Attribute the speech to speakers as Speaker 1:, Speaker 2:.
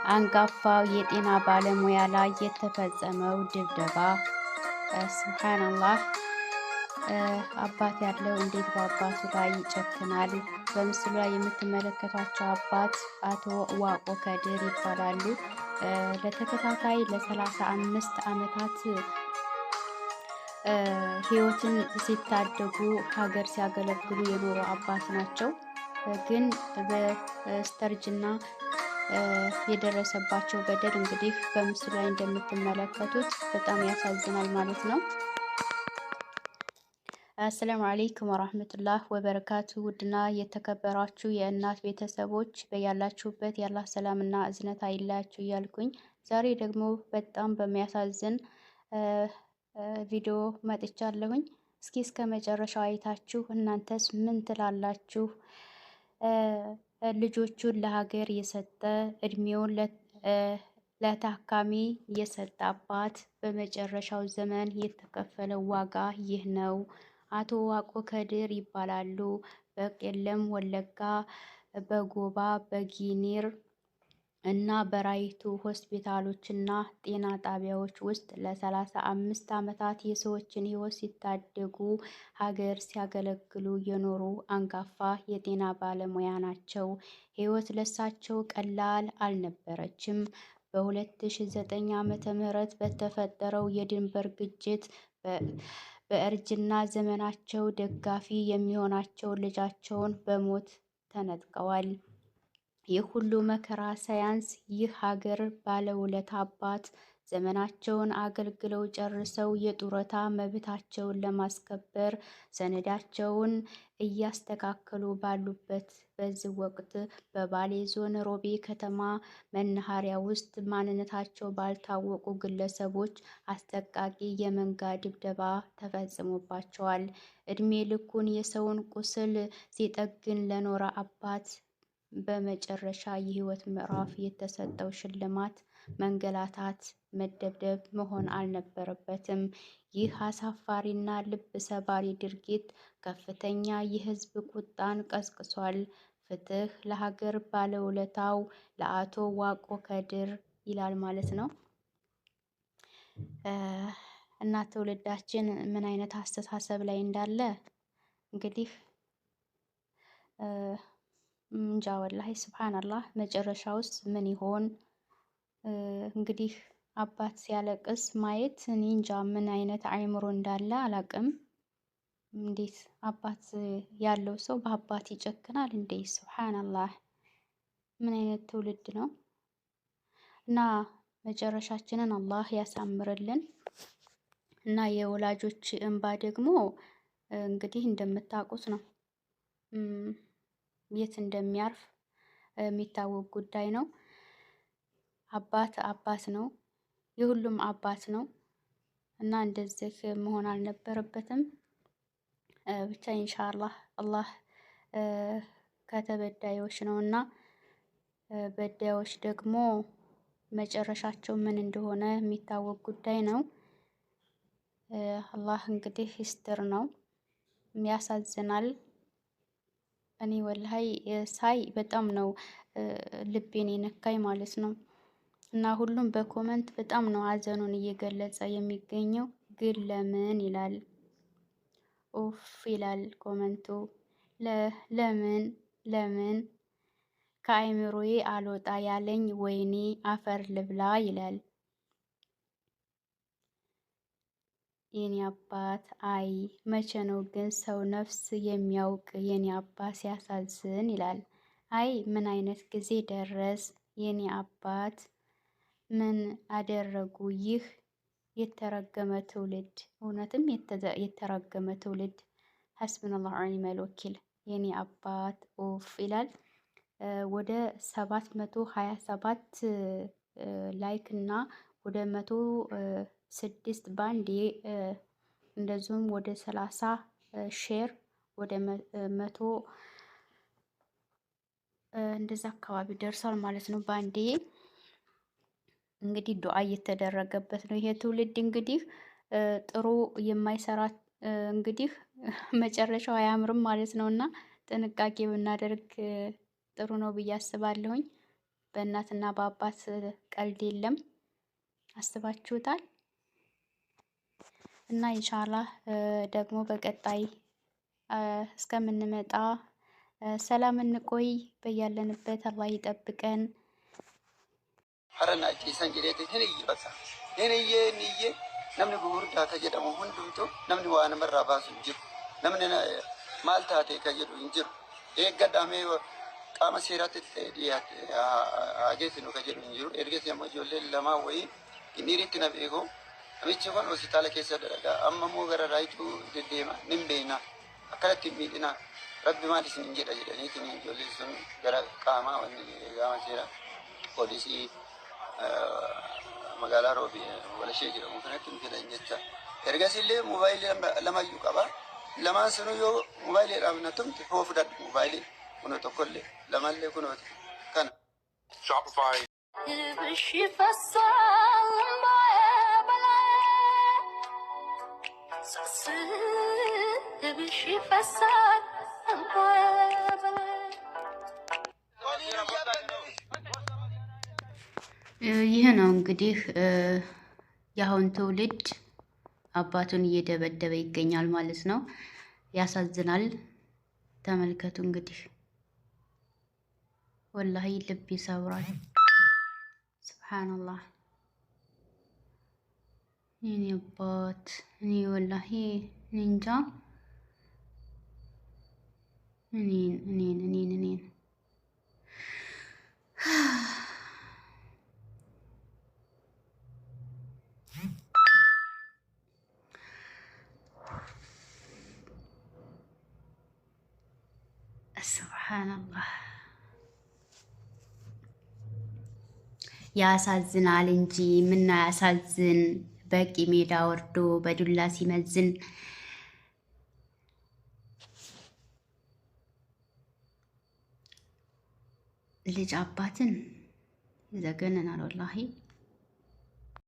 Speaker 1: አንጋፋው የጤና ባለሙያ ላይ የተፈጸመው ድብደባ። ሱብሃነላህ። አባት ያለው እንዴት በአባቱ ላይ ይጨክናል? በምስሉ ላይ የምትመለከቷቸው አባት አቶ ዋቆ ከድር ይባላሉ። ለተከታታይ ለ35 ዓመታት ህይወትን ሲታደጉ ሀገር ሲያገለግሉ የኖሩ አባት ናቸው። ግን በስተርጅና የደረሰባቸው በደል እንግዲህ በምስሉ ላይ እንደምትመለከቱት በጣም ያሳዝናል ማለት ነው። አሰላሙ አለይኩም ወራህመቱላህ ወበረካቱ። ውድና የተከበራችሁ የእናት ቤተሰቦች በያላችሁበት ያላህ ሰላምና እዝነት አይለያችሁ እያልኩኝ ዛሬ ደግሞ በጣም በሚያሳዝን ቪዲዮ መጥቻለሁኝ። እስኪ እስከ መጨረሻው አይታችሁ እናንተስ ምን ትላላችሁ? ልጆቹን ለሀገር የሰጠ እድሜውን ለታካሚ የሰጠ አባት በመጨረሻው ዘመን የተከፈለው ዋጋ ይህ ነው። አቶ ዋቆ ከድር ይባላሉ። በቄለም ወለጋ በጎባ በጊኒር እና በራይቱ ሆስፒታሎች እና ጤና ጣቢያዎች ውስጥ ለ35 ዓመታት የሰዎችን ሕይወት ሲታደጉ ሀገር ሲያገለግሉ የኖሩ አንጋፋ የጤና ባለሙያ ናቸው። ሕይወት ለሳቸው ቀላል አልነበረችም። በ2009 ዓመተ ምህረት በተፈጠረው የድንበር ግጭት በእርጅና ዘመናቸው ደጋፊ የሚሆናቸው ልጃቸውን በሞት ተነጥቀዋል። ይህ ሁሉ መከራ ሳያንስ ይህ ሀገር ባለውለታ አባት ዘመናቸውን አገልግለው ጨርሰው የጡረታ መብታቸውን ለማስከበር ሰነዳቸውን እያስተካከሉ ባሉበት በዚህ ወቅት በባሌ ዞን ሮቤ ከተማ መናኸሪያ ውስጥ ማንነታቸው ባልታወቁ ግለሰቦች አሰቃቂ የመንጋ ድብደባ ተፈጽሞባቸዋል። እድሜ ልኩን የሰውን ቁስል ሲጠግን ለኖረ አባት በመጨረሻ የህይወት ምዕራፍ የተሰጠው ሽልማት መንገላታት፣ መደብደብ መሆን አልነበረበትም። ይህ አሳፋሪና ልብ ሰባሪ ድርጊት ከፍተኛ የህዝብ ቁጣን ቀስቅሷል። ፍትህ ለሀገር ባለውለታው ለአቶ ዋቆ ከድር ይላል ማለት ነው። እና ትውልዳችን ምን አይነት አስተሳሰብ ላይ እንዳለ እንግዲህ እንጃ ወላሂ ስብሓንላህ። መጨረሻውስ ምን ይሆን እንግዲህ አባት ሲያለቅስ ማየት እኔ እንጃ ምን አይነት አእምሮ እንዳለ አላቅም። እንዴት አባት ያለው ሰው በአባት ይጨክናል እንዴ? ስብሓንላህ ምን አይነት ትውልድ ነው? እና መጨረሻችንን አላህ ያሳምርልን። እና የወላጆች እንባ ደግሞ እንግዲህ እንደምታውቁት ነው የት እንደሚያርፍ የሚታወቅ ጉዳይ ነው። አባት አባት ነው፣ የሁሉም አባት ነው እና እንደዚህ መሆን አልነበረበትም። ብቻ ኢንሻአላህ አላህ ከተበዳዮች ነው እና በዳዮች ደግሞ መጨረሻቸው ምን እንደሆነ የሚታወቅ ጉዳይ ነው። አላህ እንግዲህ ይስጥር ነው። ያሳዝናል። እኔ ወላሂ ሳይ በጣም ነው ልቤን የነካኝ ማለት ነው። እና ሁሉም በኮመንት በጣም ነው ሀዘኑን እየገለጸ የሚገኘው። ግን ለምን ይላል፣ ኡፍ ይላል ኮመንቱ። ለምን ለምን ከአይምሮዬ አልወጣ ያለኝ ወይኔ አፈር ልብላ ይላል። የኔ አባት አይ መቼ ነው ግን ሰው ነፍስ የሚያውቅ የኔ አባት ሲያሳዝን ይላል። አይ ምን አይነት ጊዜ ደረስ የኔ አባት ምን አደረጉ? ይህ የተረገመ ትውልድ፣ እውነትም የተረገመ ትውልድ። ሐስቡነላሁ ወኒዕመል ወኪል። የኔ አባት ኦፍ ይላል። ወደ 727 ላይክ እና ወደ 106 ባንዴ እንደዚሁም ወደ 30 ሼር ወደ 100 እንደዛ አካባቢ ደርሷል ማለት ነው ባንዴ። እንግዲህ ዱዓ እየተደረገበት ነው ይሄ ትውልድ። እንግዲህ ጥሩ የማይሰራ እንግዲህ መጨረሻው አያምርም ማለት ነው እና ጥንቃቄ ብናደርግ ጥሩ ነው ብዬ አስባለሁኝ። በእናትና በአባት ቀልድ የለም። አስባችሁታል? እና ኢንሻአላህ ደግሞ በቀጣይ እስከምንመጣ ሰላም እንቆይ። በያለንበት አላህ ይጠብቀን።
Speaker 2: ሀረና ጪሰን ጅሬት ህንይ በቃ ህንዬ ንዬ ነምን ጉርዳ ከጀደሙ ሁንዱምቱ ነምን ዋን መራ ባሱ እንጅሩ ነምን ማልታቴ ከጀዱ እንጅሩ ኤገዳሜ ቃመ ሴራት ዲያት አጌት ነው ከጀዱ እንጅሩ ኤርጌት የሞጆሌ ለማ ወይ ኒሪት ነብኤጎ አሚቺ ኮን ሆስፒታል ኬሰ ደረጋ አመሞ ገረ ራይቱ ደዴማ ንምቤና አከለት ሚዲና ረቢ ማሊስ እንጀዳ ጀደኒት እንጆሌ ሱን ገረ ቃማ ወን ጋማ ሴራ ፖሊሲ magaalaa roobi walashee jedhamu kanatti fidan jecha ergasillee moobaayilii lamayyuu qaba lamaan sunu yoo moobaayiliidhaaf na tumte hoo fudhadhu moobaayilii kuno tokkollee lamallee kunooti kana Shopify
Speaker 1: ይህ ነው እንግዲህ የአሁን ትውልድ አባቱን እየደበደበ ይገኛል ማለት ነው። ያሳዝናል። ተመልከቱ እንግዲህ ወላሂ ልብ ይሰብራል። ሱብሃንአላህ እኔ አባት እኔ ወላሂ እንጃ እኔን ሱብሃንአላህ ያሳዝናል እንጂ ምን ያሳዝን። በቂ ሜዳ ወርዶ በዱላ ሲመዝን ልጅ አባትን ይዘገነናል ወላሂ።